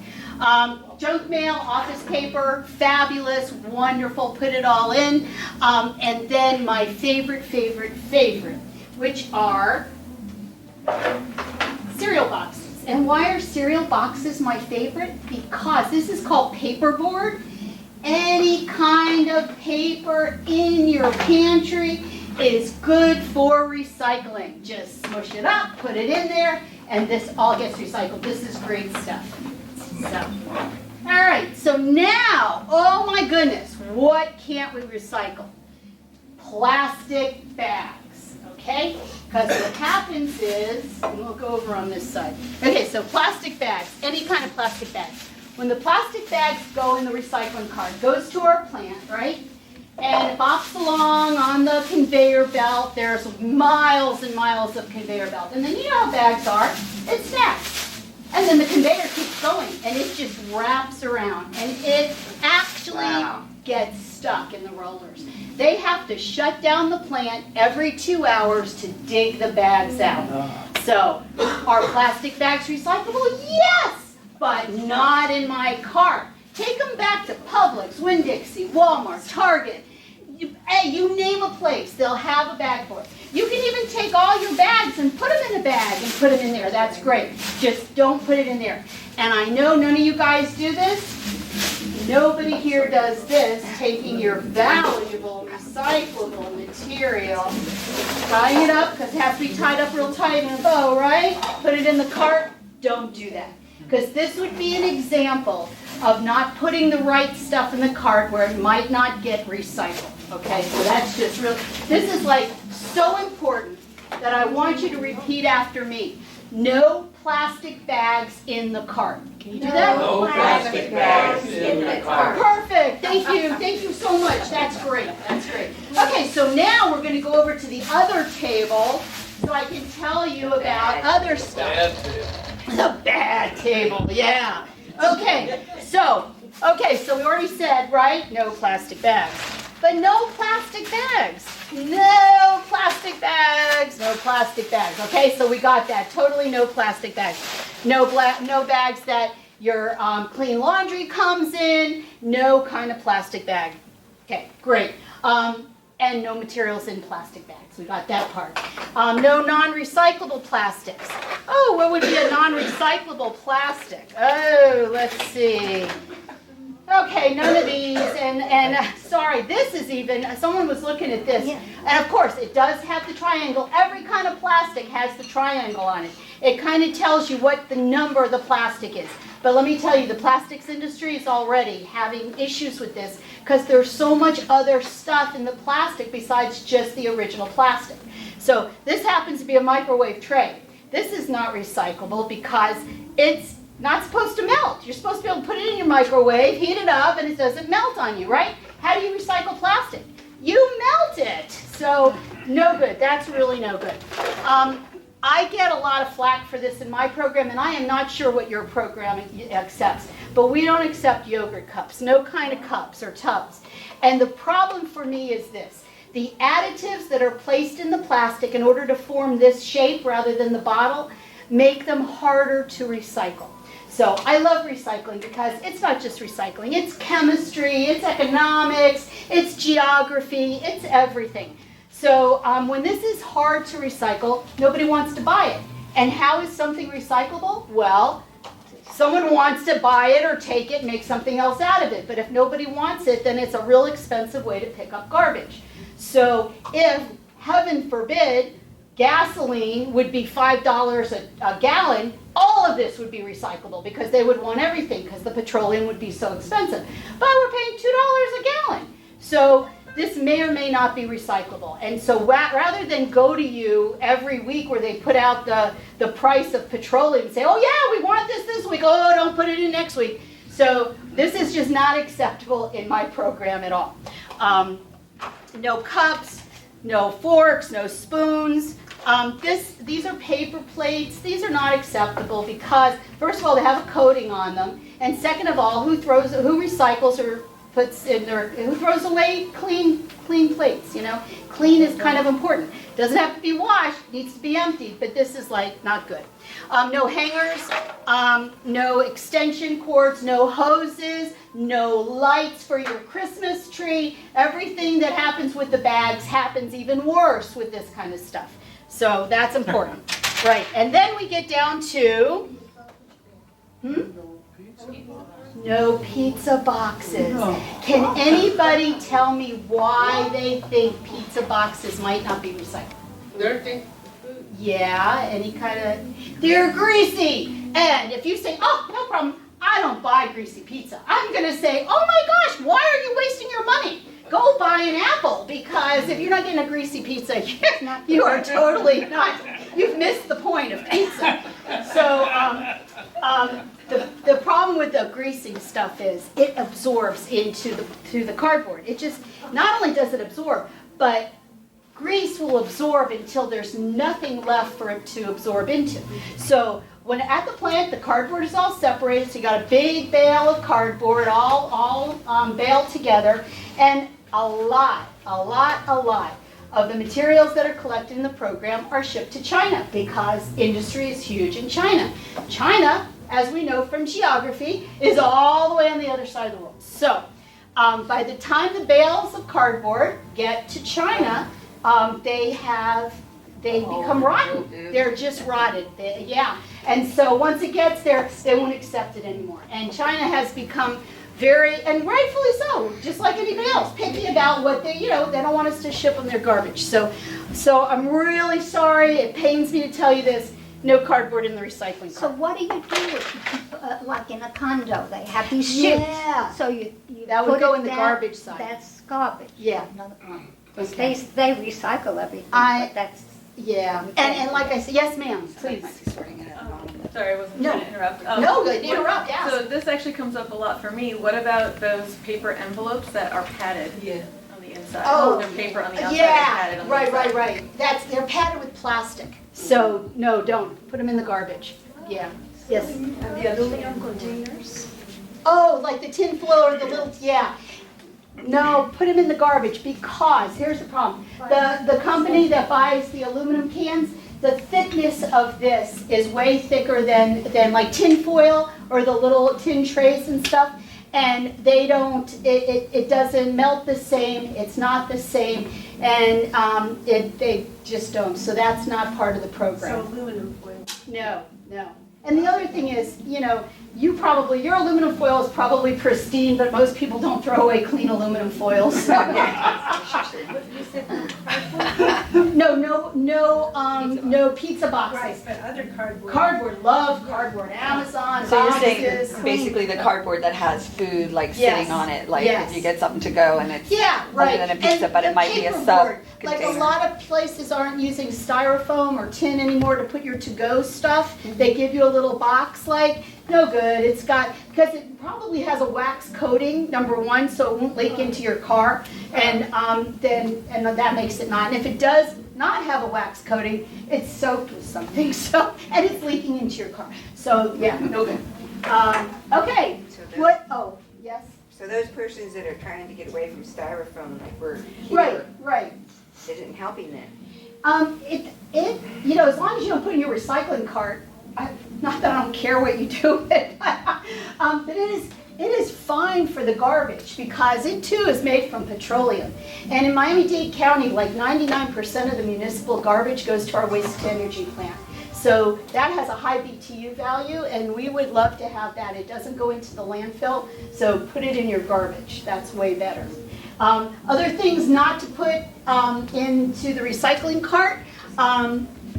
Junk mail, office paper, fabulous, wonderful, put it all in. And then my favorite, which are cereal boxes. And why are cereal boxes my favorite? Because this is called paperboard. Any kind of paper in your pantry is good for recycling. Just smush it up, put it in there, and this all gets recycled. This is great stuff. So, all right, so now, oh my goodness, what can't we recycle? Plastic bags, okay? Because what happens is, and we'll go over on this side. Okay, so plastic bags, any kind of plastic bags. When the plastic bags go in the recycling cart, it goes to our plant, right? And it bops along on the conveyor belt. There's miles and miles of conveyor belt. And then you know how bags are. It snaps. And then the conveyor keeps going. And it just wraps around. And it actually gets stuck in the rollers. They have to shut down the plant every 2 hours to dig the bags out. So, are plastic bags recyclable? Yes! But not in my cart. Take them back to Publix, Winn-Dixie, Walmart, Target. You name a place, they'll have a bag for it. You can even take all your bags and put them in a bag and put them in there. That's great. Just don't put it in there. And I know none of you guys do this. Nobody here does this, taking your valuable, recyclable material, tying it up, because it has to be tied up real tight in a bow, right? Put it in the cart. Don't do that. Because this would be an example of not putting the right stuff in the cart where it might not get recycled. Okay, so that's just real. This is like so important that I want you to repeat after me. No plastic bags in the cart. Can you do that? No plastic bags in the cart. Perfect. Thank you. Thank you so much. That's great. That's great. Okay, so now we're going to go over to the other table so I can tell you about other stuff. The bad table, yeah. Okay, so we already said, right? No plastic bags. But no plastic bags. No plastic bags. No plastic bags. Okay, so we got that. Totally no plastic bags. No bags that your clean laundry comes in. No kind of plastic bag. Okay, great. And no materials in plastic bags. We got that part. No non-recyclable plastics. Oh, what would be a non-recyclable plastic? Oh, let's see. Okay, none of these, and sorry, this is even, someone was looking at this, and of course, it does have the triangle. Every kind of plastic has the triangle on it. It kind of tells you what the number of the plastic is. But let me tell you, the plastics industry is already having issues with this because there's so much other stuff in the plastic besides just the original plastic. So this happens to be a microwave tray. This is not recyclable because it's not supposed to melt. You're supposed to be able to put it in your microwave, heat it up, and it doesn't melt on you, right? How do you recycle plastic? You melt it. So no good. That's really no good. I get a lot of flack for this in my program, and I am not sure what your program accepts, but we don't accept yogurt cups, no kind of cups or tubs. And the problem for me is this. The additives that are placed in the plastic in order to form this shape rather than the bottle make them harder to recycle. So I love recycling because it's not just recycling. It's chemistry, it's economics, it's geography, it's everything. So when this is hard to recycle, nobody wants to buy it. And how is something recyclable? Well, someone wants to buy it or take it and make something else out of it. But if nobody wants it, then it's a real expensive way to pick up garbage. So if, heaven forbid, gasoline would be $5 a gallon, all of this would be recyclable because they would want everything because the petroleum would be so expensive. But we're paying $2 a gallon. So this may or may not be recyclable. And so rather than go to you every week where they put out the price of petroleum and say, oh yeah, we want this week, oh, don't put it in next week. So this is just not acceptable in my program at all. No cups, no forks, no spoons. These are paper plates. These are not acceptable because, first of all, they have a coating on them, and second of all, who recycles or who throws away clean plates? You know, clean is kind of important. Doesn't have to be washed, needs to be emptied, but this is like not good. No hangers, no extension cords, no hoses, no lights for your Christmas tree. Everything that happens with the bags happens even worse with this kind of stuff. So that's important. Right, and then we get down to, no pizza boxes. Can anybody tell me why they think pizza boxes might not be recycled? Dirty. Yeah, any kind of, they're greasy. And if you say, oh, no problem, I don't buy greasy pizza, I'm going to say, oh my gosh, why are you wasting your money? Go buy an apple, because if you're not getting a greasy pizza, you are totally not, you've missed the point of pizza. So the problem with the greasing stuff is it absorbs into the cardboard. It just, not only does it absorb, but grease will absorb until there's nothing left for it to absorb into. So when at the plant, the cardboard is all separated, so you got a big bale of cardboard all baled together, and a lot of the materials that are collected in the program are shipped to China because industry is huge in China. China, as we know from geography, is all the way on the other side of the world. So by the time the bales of cardboard get to China, they become rotten. They're just rotted. And so once it gets there, they won't accept it anymore. And China has become and rightfully so, just like anybody else, picky about what they don't want us to ship them their garbage. So I'm really sorry, it pains me to tell you this, no cardboard in the recycling So cart. what do you do with, like in a condo, they have these chutes? Yeah. So you That would put go it in the down, garbage side. That's garbage. Yeah. Another one. Okay. They recycle everything, I- but that's, Yeah, and like I said, yes ma'am, please. Sorry, I wasn't No. trying to interrupt. No, good, interrupt, So ask. this actually comes up a lot for me. What about those paper envelopes that are padded on the inside? Oh. They're paper on the outside and Yeah, padded on the right, inside. right. They're padded with plastic. So, no, don't, put them in the garbage. Yeah, yes. The aluminum containers? Oh, like the tin foil or the little, yeah. No, put them in the garbage because, here's the problem. The company that buys the aluminum cans, the thickness of this is way thicker than like tin foil or the little tin trays and stuff. And they don't, it doesn't melt the same, it's not the same, and they just don't. So that's not part of the program. So aluminum foil. No, no. And the other thing is, your aluminum foil is probably pristine, but most people don't throw away clean aluminum foils. No pizza boxes. Right, but other cardboard. Cardboard, love cardboard, Amazon, So you're boxes. saying basically the cardboard that has food like Yes. sitting on it, like Yes. if you get something to go and it's Yeah, right. other than a pizza, And but it the might be a paperboard, sub like a container. lot of places aren't using styrofoam or tin anymore to put your to-go stuff. They give you a little box no good. Because it probably has a wax coating, number one, so it won't leak into your car. And that makes it not. And if it does not have a wax coating, it's soaked with something, and it's leaking into your car. So, yeah, no good. Okay, yes? So those persons that are trying to get away from styrofoam, like we're here, Right. isn't helping them. As long as you don't put it in your recycling cart, not that I don't care what you do with it, but it is fine for the garbage because it too is made from petroleum. And in Miami-Dade County, like 99% of the municipal garbage goes to our waste-to-energy plant. So that has a high BTU value, and we would love to have that. It doesn't go into the landfill, so put it in your garbage. That's way better. Other things not to put into the recycling cart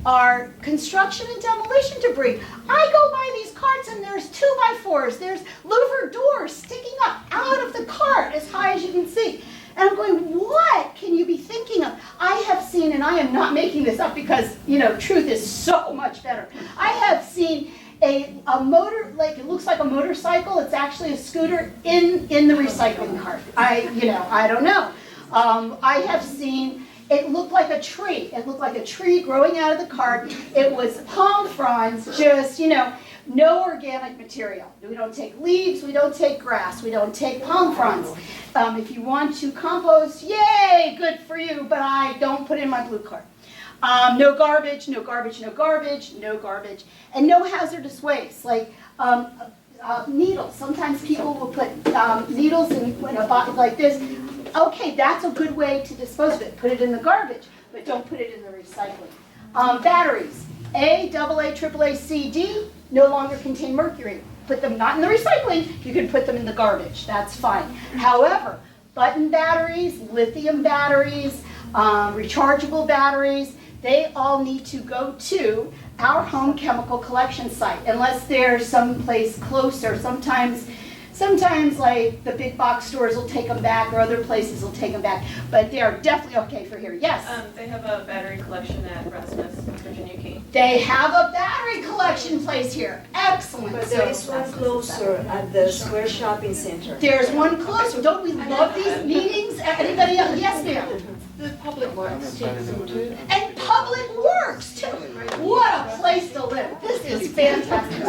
are construction and demolition debris. I go by these carts and there's 2x4s, there's louver doors sticking up out of the cart as high as you can see. And I'm going, what can you be thinking of? I have seen, and I am not making this up because, truth is so much better. I have seen a motor, like it looks like a motorcycle, it's actually a scooter in the recycling cart. I don't know. I have seen, it looked like a tree. It looked like a tree growing out of the cart. It was palm fronds, just, no organic material. We don't take leaves, we don't take grass, we don't take palm fronds. If you want to compost, yay, good for you, but I don't put it in my blue cart. No garbage, no garbage, no garbage, no garbage, and no hazardous waste, like needles. Sometimes people will put needles in a bottle like this. Okay, that's a good way to dispose of it. Put it in the garbage, but don't put it in the recycling. Batteries, A, AA, AAA, C, D, no longer contain mercury. Put them not in the recycling, you can put them in the garbage, that's fine. However, button batteries, lithium batteries, rechargeable batteries, they all need to go to our home chemical collection site, unless there's someplace closer. Sometimes like the big box stores will take them back, or other places will take them back, but they are definitely okay for here. Yes? They have a battery collection at Rasmus, Virginia Key. They have a battery collection place here. Excellent. But there is one closer at the Square Shopping Center. There's one closer. Don't we love these meetings? Anybody else? Yes, ma'am. The Public Works takes them too. And Public Works too. What a place to live. This is fantastic.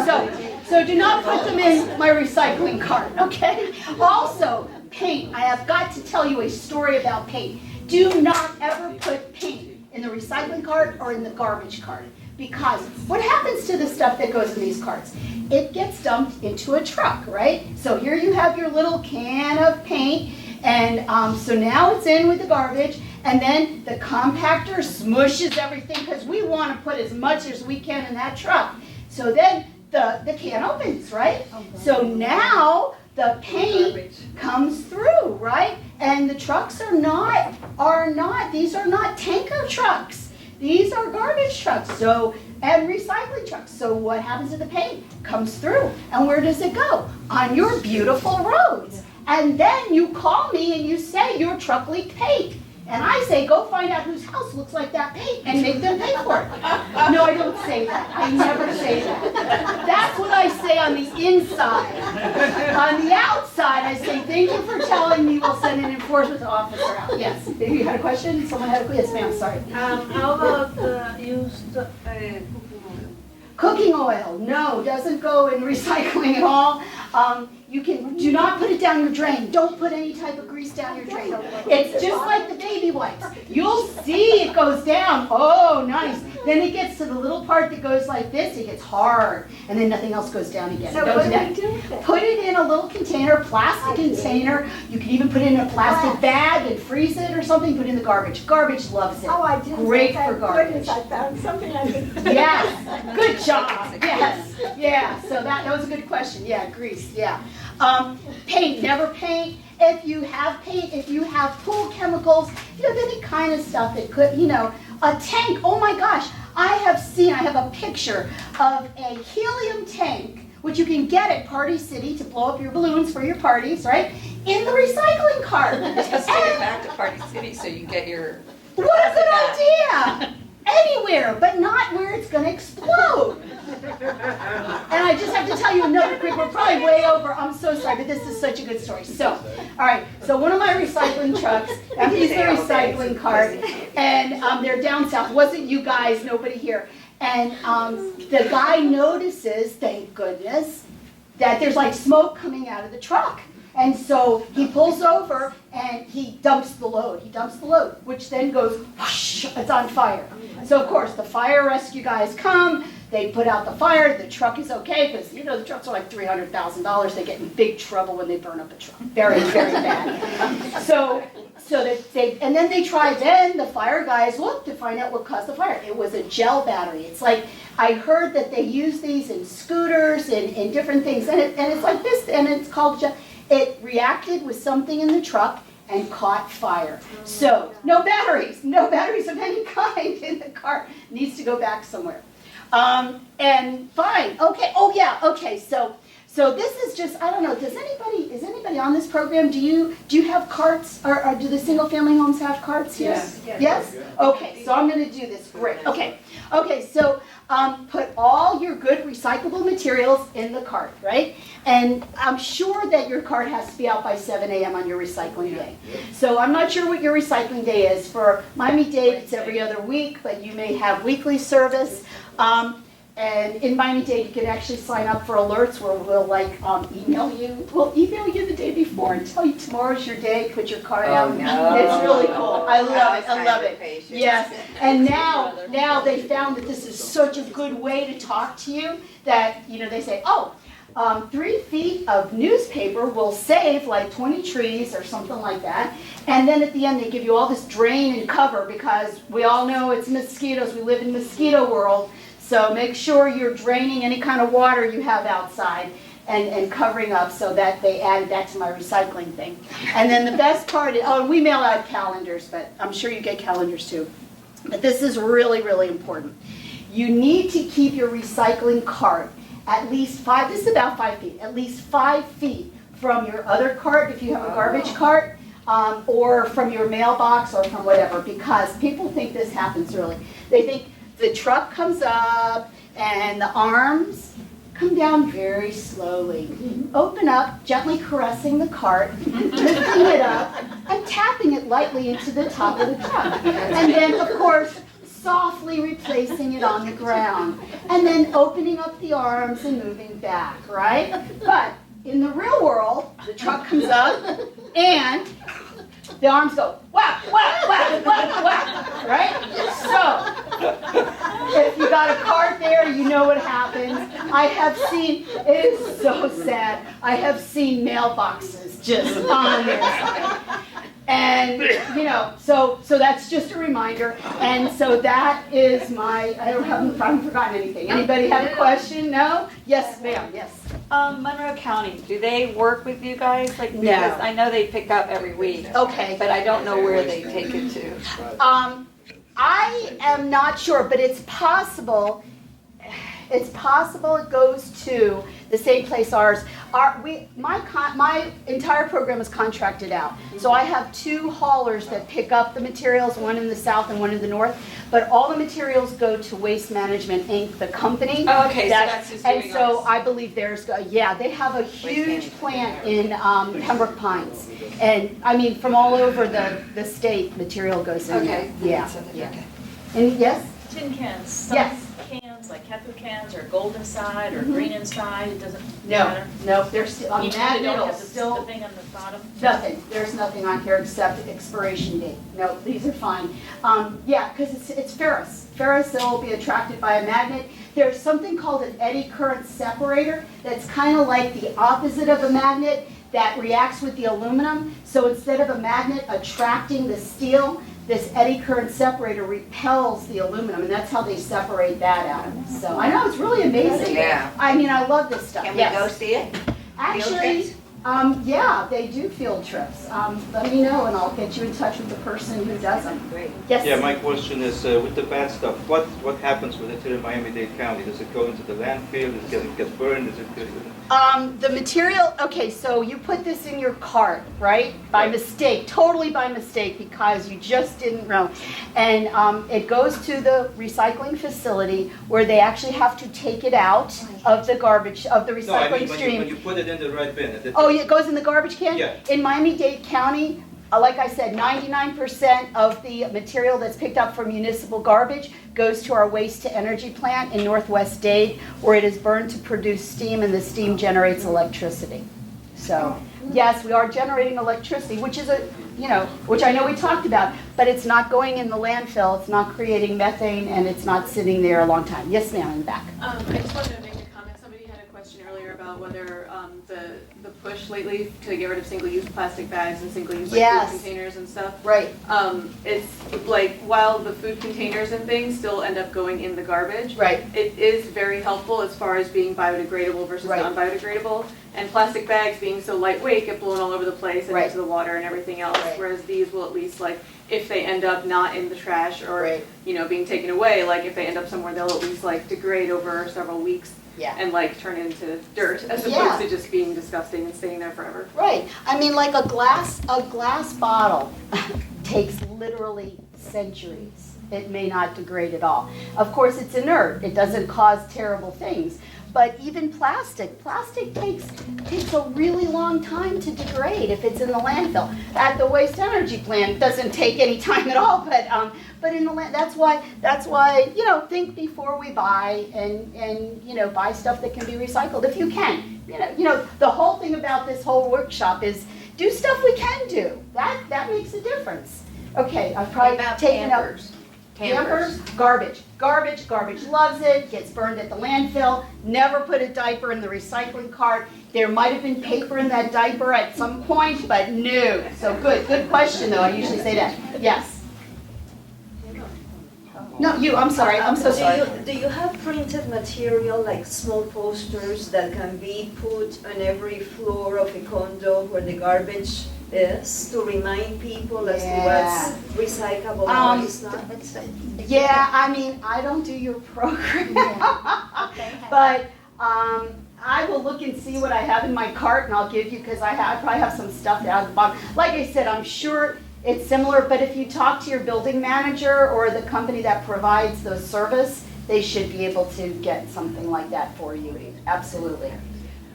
So do not put them in my recycling cart, okay? Also, paint. I have got to tell you a story about paint. Do not ever put paint in the recycling cart or in the garbage cart. Because what happens to the stuff that goes in these carts? It gets dumped into a truck, right? So here you have your little can of paint, and so now it's in with the garbage, and then the compactor smushes everything because we want to put as much as we can in that truck. So then the can opens, right? So now the paint comes through, right? And the trucks are not, these are not tanker trucks. These are garbage trucks, and recycling trucks. So what happens to the paint? Comes through. And where does it go? On your beautiful roads. And then you call me and you say your truck leaked paint. And I say, go find out whose house looks like that paint and make them pay for it. No, I don't say that. I never say that. That's what I say on the inside. On the outside, I say, thank you for telling me, we'll send an enforcement officer out. Yes. You had a question? Someone had a question? Yes, ma'am, sorry. How about used Cooking oil, no, doesn't go in recycling at all. Do not put it down your drain. Don't put any type of grease down your drain. It's just like the baby wipes. You'll see it goes down. Oh, nice. Then it gets to the little part that goes like this. It gets hard, and then nothing else goes down again. So what do we do with it? Put it in a little container, plastic container. You can even put it in a plastic bag and freeze it or something. Put it in the garbage. Garbage loves it. Oh, I do. Great Thank for garbage. goodness I found something I could. Yes, good job. Yes, yeah. So that was a good question. Yeah, grease. Yeah. Paint, never paint. If you have paint, if you have pool chemicals, if you have any kind of stuff that could, a tank. Oh my gosh, I have a picture of a helium tank, which you can get at Party City to blow up your balloons for your parties, right? In the recycling cart. Just take it back to Party City so you get your. What a good idea! Anywhere, but not where it's going to explode. And I just have to tell you another quick, we're probably way over, I'm so sorry, but this is such a good story. So, all right, so one of my recycling trucks, empties the recycling cart, and they're down south. Wasn't you guys, nobody here. And the guy notices, thank goodness, that there's like smoke coming out of the truck. And so he pulls over and he dumps the load. Which then goes, whoosh, it's on fire. So of course the fire rescue guys come, they put out the fire, the truck is okay, because the trucks are like $300,000. They get in big trouble when they burn up a truck. Very, very bad. So and then the fire guys look to find out what caused the fire. It was a gel battery. It's like, I heard that they use these in scooters and in different things, and it's like this, and it's called gel. It reacted with something in the truck and caught fire. So, no batteries of any kind in the car. Needs to go back somewhere. And fine, okay, oh yeah, okay, so this is just, I don't know, is anybody on this program, do you have carts, or do the single family homes have carts here? Yes? Okay, so I'm gonna do this, great, okay, so put all your good recyclable materials in the cart, right? And I'm sure that your cart has to be out by 7 a.m. on your recycling day. So I'm not sure what your recycling day is. For Miami-Dade, it's every other week, but you may have weekly service. And in Miami-Dade, you can actually sign up for alerts where we'll email you. We'll email you the day before and tell you tomorrow's your day, put your cart out. No. It's really cool. I love it. Yes. And now they found that this is such a good way to talk to you that, they say, 3 feet of newspaper will save like 20 trees or something like that. And then at the end, they give you all this drain and cover because we all know it's mosquitoes. We live in mosquito world. So make sure you're draining any kind of water you have outside and covering up, so that they added that to my recycling thing. And then the best part is, and we mail out calendars, but I'm sure you get calendars too. But this is really, really important. You need to keep your recycling cart at least 5, this is about 5 feet, at least 5 feet from your other cart if you have a garbage cart, or from your mailbox or from whatever, because people think this happens really. They think the truck comes up and the arms come down very slowly. Open up, gently caressing the cart, lifting it up, and tapping it lightly into the top of the truck. And then, of course, softly replacing it on the ground. And then opening up the arms and moving back, right? But in the real world, the truck comes up and the arms go whack, whack, whack, whack, whack, right? So, if you got a cart there, you know what happens. I have seen, it is so sad, I have seen mailboxes just on their side. And And, you know, so that's just a reminder. And so that is my, I haven't forgotten anything. Anybody have a question? No? Yes, ma'am, yes. Monroe County, do they work with you guys? Like, No. because I know they pick up every week. Okay. But I don't know where they take it to. I am not sure, but it's possible. It's possible it goes to the same place ours. My entire program is contracted out. So I have 2 haulers that pick up the materials, one in the south and one in the north. But all the materials go to Waste Management Inc., the company. Oh, okay, so that's who's and doing so ours. I believe they have a huge plant in Pembroke Pines. And I mean, from all over the state, material goes in. Okay. Yeah. And yes? Tin cans. Yes. Some cans, like cat food cans, are gold inside or green inside. It doesn't No, matter. no, there's still, on Even if that they don't middle, have the still thing on the bottom. nothing. There's nothing on here except expiration date. No, these are fine. Yeah, because it's ferrous. Ferrous that will be attracted by a magnet. There's something called an eddy current separator that's kind of like the opposite of a magnet that reacts with the aluminum. So instead of a magnet attracting the steel, this eddy current separator repels the aluminum, and that's how they separate that out. So I know, it's really amazing. Yeah. I mean, I love this stuff. Can we Yes. go see it? Actually, trips? yeah, they do field trips. Let me know, and I'll get you in touch with the person who does them. Great. Yes? Yeah, my question is, with the bad stuff, what happens with it to Miami-Dade County? Does it go into the landfill? Does it get burned? Is it The material, okay, so you put this in your cart, right? By mistake, totally by mistake, because you just didn't know. And it goes to the recycling facility where they actually have to take it out of the garbage, of the No, I recycling mean, stream. when you put it in the red bin. Oh, yeah, it goes in the garbage can? Yeah. In Miami-Dade County, like I said, 99% of the material that's picked up from municipal garbage goes to our waste-to-energy plant in Northwest Dade, where it is burned to produce steam, and the steam generates electricity. So, yes, we are generating electricity, which is which I know we talked about, but it's not going in the landfill, it's not creating methane, and it's not sitting there a long time. Yes, ma'am, in the back. I just wanted to make a comment. Somebody had a question earlier about whether the push lately to get rid of single-use plastic bags and single-use Yes. food containers and stuff. Right. It's like while the food containers and things still end up going in the garbage. Right. It is very helpful as far as being biodegradable versus Right. non-biodegradable. And plastic bags being so lightweight get blown all over the place and Right. into the water and everything else. Right. Whereas these will at least, like, if they end up not in the trash or Right. being taken away, like if they end up somewhere, they'll at least like degrade over several weeks. Yeah. And like turn into dirt as opposed Yeah. to just being disgusting and staying there forever. Right. I mean, like a glass bottle takes literally centuries. It may not degrade at all. Of course, it's inert. It doesn't cause terrible things. But even plastic takes a really long time to degrade if it's in the landfill. At the waste energy plant, it doesn't take any time at all. But in the that's why think before we buy and buy stuff that can be recycled if you can. The whole thing about this whole workshop is do stuff we can do. That makes a difference. Okay, I've probably taken up. Pampers, garbage. Garbage loves it, gets burned at the landfill, never put a diaper in the recycling cart. There might have been paper in that diaper at some point, but no. So good question though, I usually say that. Yes. No, I'm sorry, I'm so sorry. Do you have printed material like small posters that can be put on every floor of a condo where the garbage is to remind people as to what's recyclable and what's not? Yeah, I mean, I don't do your program, but I will look and see what I have in my cart and I'll give you, because I probably have some stuff out of the bottom. Like I said, I'm sure it's similar, but if you talk to your building manager or the company that provides the service, they should be able to get something like that for you. Absolutely.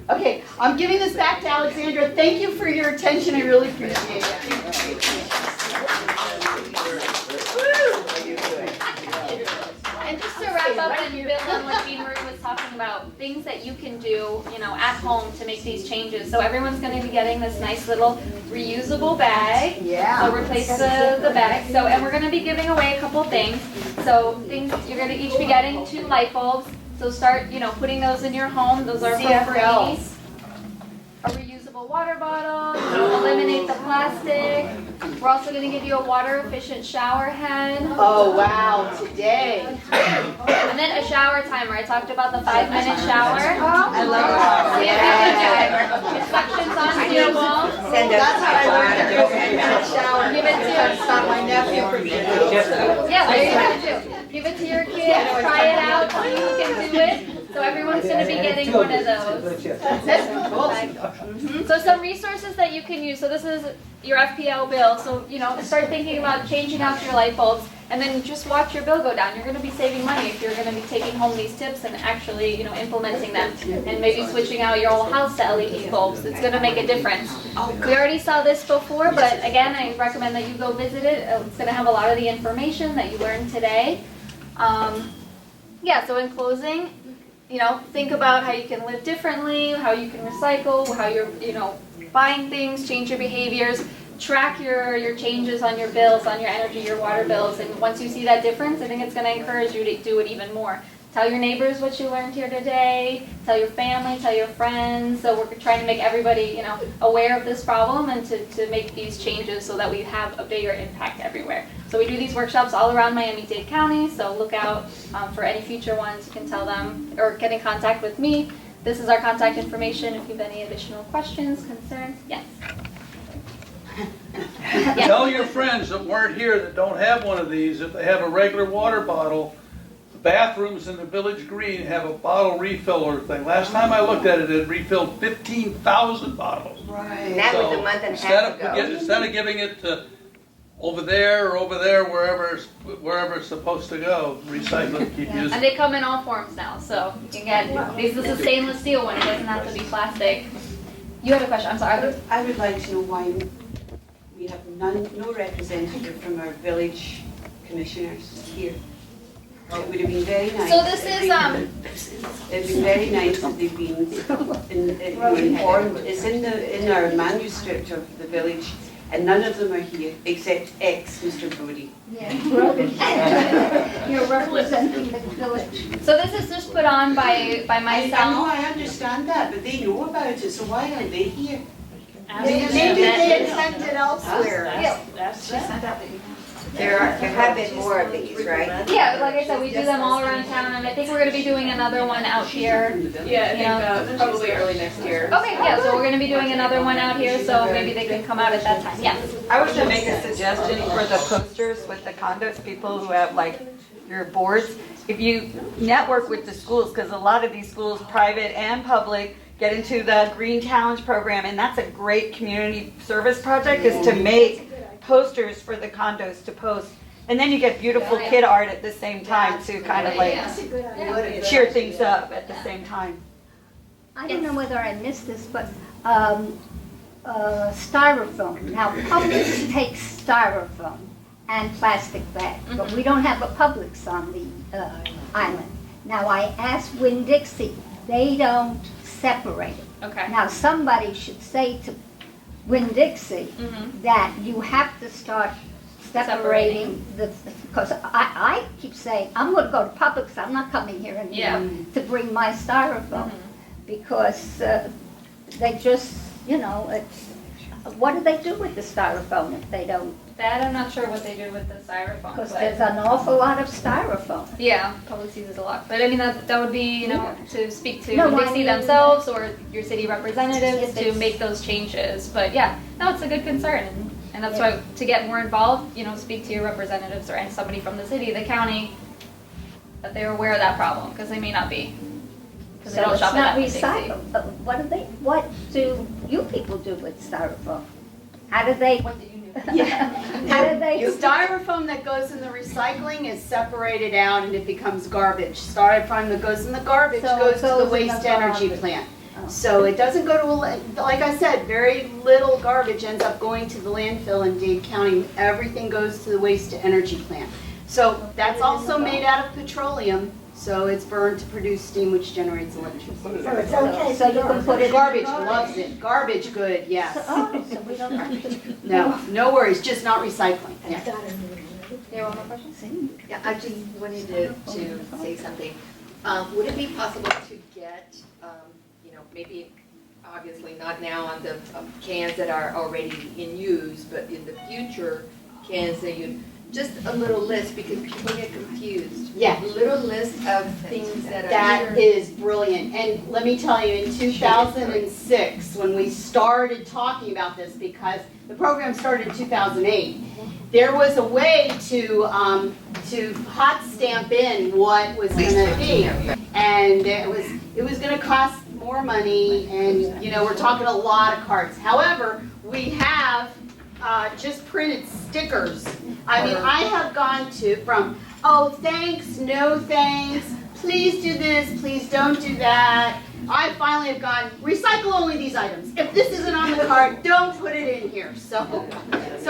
Okay, I'm giving this back to Alexandra. Thank you for your attention. I really appreciate it. And just to wrap up and build on what Jean Marie was talking about, things that you can do, at home to make these changes. So everyone's going to be getting this nice little reusable bag. Yeah. So replace the bag. So, and we're going to be giving away a couple things. So things you're going to each be getting 2 light bulbs. So start, putting those in your home. Those are for free. CFLs. A reusable reusable water bottle, eliminate the plastic. We're also going to give you a water efficient shower head. Oh, wow, today. And then a shower timer. I talked about the 5-minute shower. I love that. See if you can do it. Instructions on the wall. That's how I learned to do it. Shower. Give it to Stop my nephew from doing it. Yeah, there you go too. Give it to your kids, try it out, see who can do it. So everyone's going to be getting one of those. So some resources that you can use. So this is your FPL bill. So, start thinking about changing out your light bulbs and then just watch your bill go down. You're going to be saving money if you're going to be taking home these tips and actually, implementing them and maybe switching out your whole house to LED bulbs. It's going to make a difference. We already saw this before, but again, I recommend that you go visit it. It's going to have a lot of the information that you learned today. So in closing, think about how you can live differently, how you can recycle, how you're, buying things, change your behaviors, track your changes on your bills, on your energy, your water bills, and once you see that difference, I think it's going to encourage you to do it even more. Tell your neighbors what you learned here today, tell your family, tell your friends, so we're trying to make everybody, aware of this problem and to make these changes so that we have a bigger impact everywhere. So we do these workshops all around Miami-Dade County, so look out for any future ones. You can tell them or get in contact with me. This is our contact information if you have any additional questions, concerns. Yes? Tell your friends that weren't here that don't have one of these, if they have a regular water bottle, the bathrooms in the Village Green have a bottle refiller thing. Last time I looked at it, it refilled 15,000 bottles. Right. And that was a month and a half ago. Instead of giving it to over there, wherever it's supposed to go, recycle it, keep using it. And they come in all forms now, so you can get, this is a stainless steel one, it doesn't have to be plastic. You have a question, I'm sorry. I would like to know why we have no representative from our village commissioners here. It would have been very nice. So this is, it'd been very nice if they've been informed. It's in our manuscript of the village, and none of them are here except Mr. Brody. Yeah. You're representing the village. So this is just put on by myself. I know, I understand that, but they know about it, so why aren't they here? Maybe they attend it elsewhere. There have been more of these, right? Yeah, like I said, we do them all around town, and I think we're going to be doing another one out here. Yeah, I think probably early next year. Okay, yeah, so we're going to be doing another one out here, so maybe they can come out at that time. Yes. I was going to make a suggestion for the posters with the condos, people who have like your boards. If you network with the schools, because a lot of these schools, private and public, get into the Green Challenge program, and that's a great community service project, is to make posters for the condos to post. And then you get beautiful kid art at the same time to kind of like cheer things up at the same time. I don't know whether I missed this, but styrofoam. Now, Publix takes styrofoam and plastic bags, but we don't have a Publix on the island. Now, I asked Winn-Dixie, they don't separate it. Okay. Now, somebody should say to Winn-Dixie that you have to start separating because I keep saying, I'm going to go to Publix, I'm not coming here anymore to bring my styrofoam because they just, what do they do with the styrofoam if they don't? That I'm not sure what they do with the styrofoam. Because there's an awful lot of styrofoam. Yeah, Publix uses a lot. But I mean, that would be, to speak to Dixie themselves or your city representatives to make those changes. But yeah, no, it's a good concern. And that's why, to get more involved, speak to your representatives or somebody from the city, the county, that they're aware of that problem, because they may not be. Because they So don't it's shop not at Dixie. recycled. What do you people do with styrofoam? How do they? What do you do? How do they? Styrofoam that goes in the recycling is separated out and it becomes garbage. Styrofoam that goes in the garbage goes to the waste energy plant. So it doesn't go to, like I said, very little garbage ends up going to the landfill in Dade County. Everything goes to the waste to energy plant. So that's also made out of petroleum. So it's burned to produce steam, which generates electricity. So it's okay. So you can put it. Garbage loves it. Garbage good, yes. So we don't have to. No worries. Just not recycling. Yeah. You have one more question? Yeah, I just wanted to say something. Would it be possible to get, maybe obviously not now on the cans that are already in use, but in the future, cans that you, just a little list, because people get confused. Yeah. A little list of things that are. That is brilliant. And let me tell you, in 2006, when we started talking about this, because the program started in 2008, there was a way to hot stamp in what was going to be, and it was going to cost more money, and you know, we're talking a lot of cards. However, we have just printed stickers. I mean, I have gone from, oh, thanks, no thanks, please do this, please don't do that. I finally have gone, recycle only these items. If this isn't on the card, don't put it in here. So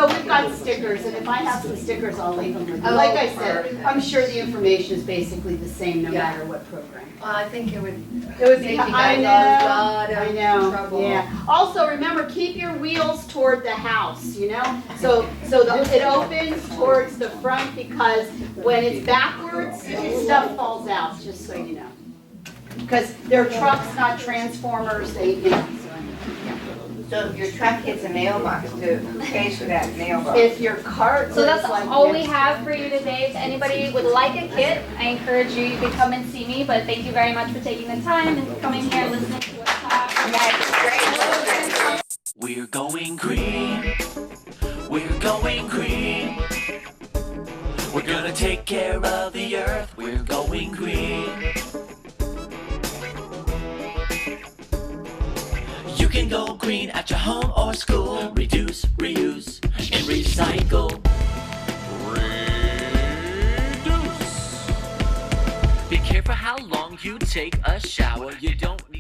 we've got stickers, and if I have some stickers, I'll leave them with you. Like I said, I'm sure the information is basically the same no matter what program. Well, I think it would be, a lot of trouble. Yeah. Also, remember, keep your wheels toward the house, you know? So it opens towards the front, because when it's backwards, stuff falls out, just so you know. Because they're trucks, not transformers, they, you know. So if your truck hits a mailbox, who pays for that mailbox? If your cart. So that's all we have for you today. If anybody would like a kit, I encourage you, you can come and see me, but thank you very much for taking the time and coming here and listening to us talk. We're going green. We're going green. We're gonna take care of the earth. We're going green. You can go green at your home or school. Reduce, reuse, and recycle. Reduce. Be careful how long you take a shower. You don't need